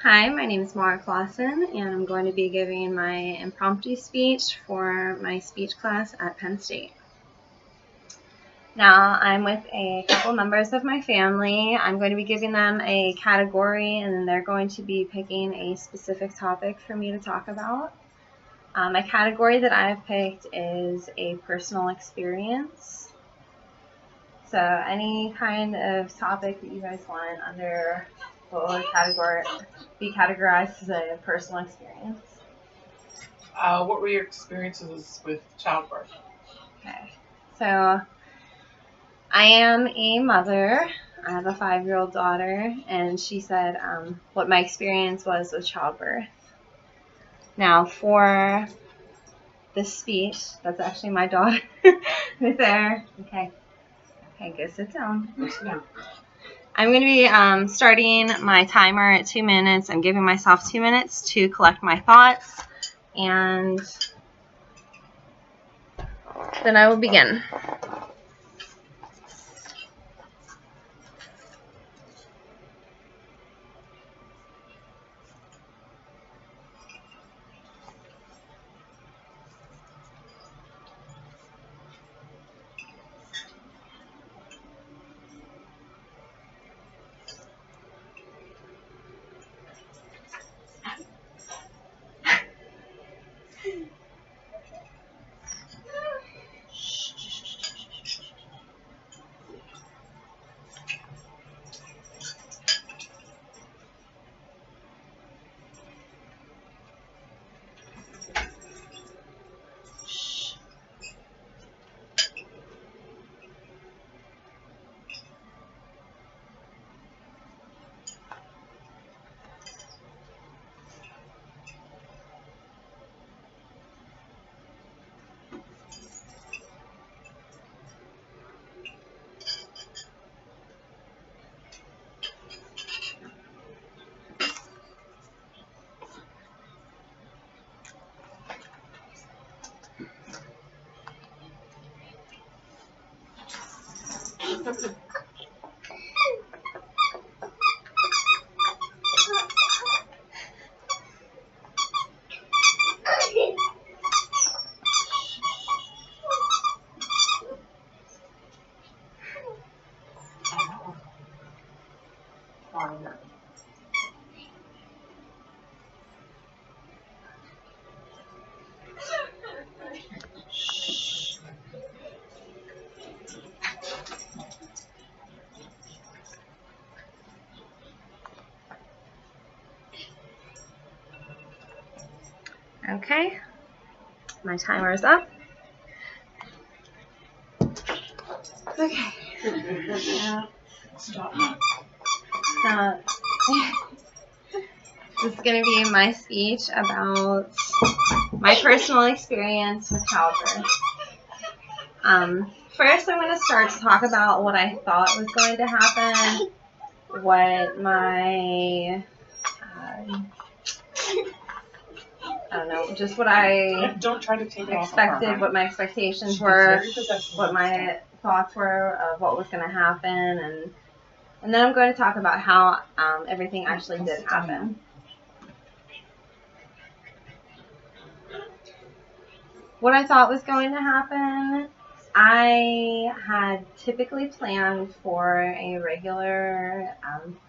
Hi, my name is Mara Clausen, and I'm going to be giving my impromptu speech for my speech class at Penn State. Now, I'm with a couple members of my family. I'm going to be giving them a category, and then they're going to be picking a specific topic for me to talk about. My category that I've picked is a personal experience. So any kind of topic that you guys want under what will be categorized as a personal experience? What were your experiences with childbirth? Okay, so I am a mother. I have a 5-year-old daughter, and she said what my experience was with childbirth. Now, for this speech, that's actually my daughter right there. Okay, go sit down. I'm going to be starting my timer at 2 minutes. I'm giving myself 2 minutes to collect my thoughts, and then I will begin. Okay, my timer is up. Okay. Stop. This is going to be my speech about my personal experience with childbirth. First, I'm going to start to talk about what I thought was going to happen, what my I don't know, just what I Don't try to take it expected, what my expectations were, what my thoughts were of what was going to happen, and then I'm going to talk about how everything actually did happen. What I thought was going to happen, I had typically planned for a regular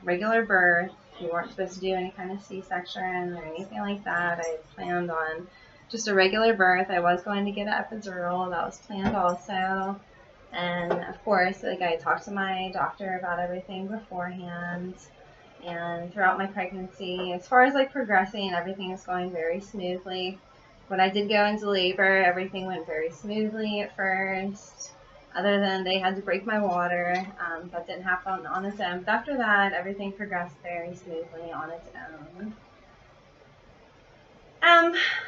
birth. We weren't supposed to do any kind of C-section or anything like that. I had planned on just a regular birth. I was going to get an epidural. That was planned also. And of course, like, I talked to my doctor about everything beforehand. And throughout my pregnancy, as far as like progressing, everything was going very smoothly. When I did go into labor, everything went very smoothly at first, other than they had to break my water. That didn't happen on its own. But after that, everything progressed very smoothly on its own.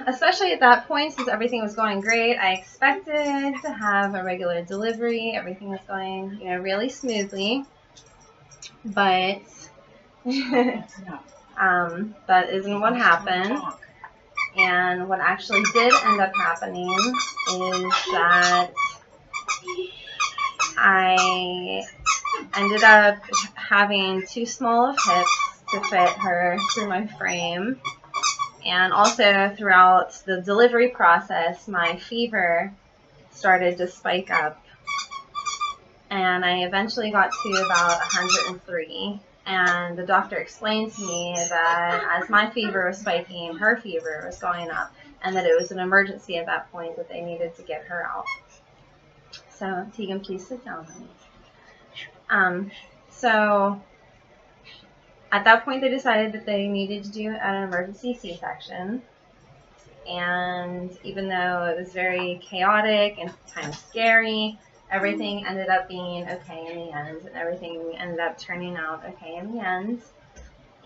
Especially at that point, since everything was going great, I expected to have a regular delivery. Everything was going, really smoothly. But that isn't what happened. And what actually did end up happening is that I ended up having too small of hips to fit her through my frame. And also throughout the delivery process, my fever started to spike up. And I eventually got to about 103. And the doctor explained to me that as my fever was spiking, her fever was going up, and that it was an emergency at that point, that they needed to get her out. So, Tegan, please sit down. So at that point, they decided that they needed to do an emergency C-section. And even though it was very chaotic and kind of scary, everything ended up being okay in the end, and everything ended up turning out okay in the end.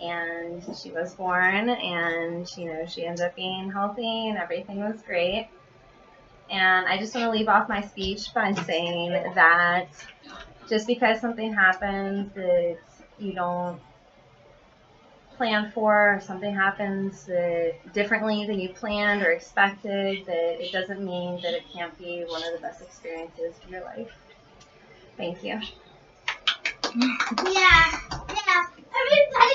And she was born, and she ended up being healthy, and everything was great. And I just want to leave off my speech by saying that just because something happens that you don't plan for, or something happens differently than you planned or expected, that it doesn't mean that it can't be one of the best experiences of your life. Thank you. Yeah. Everybody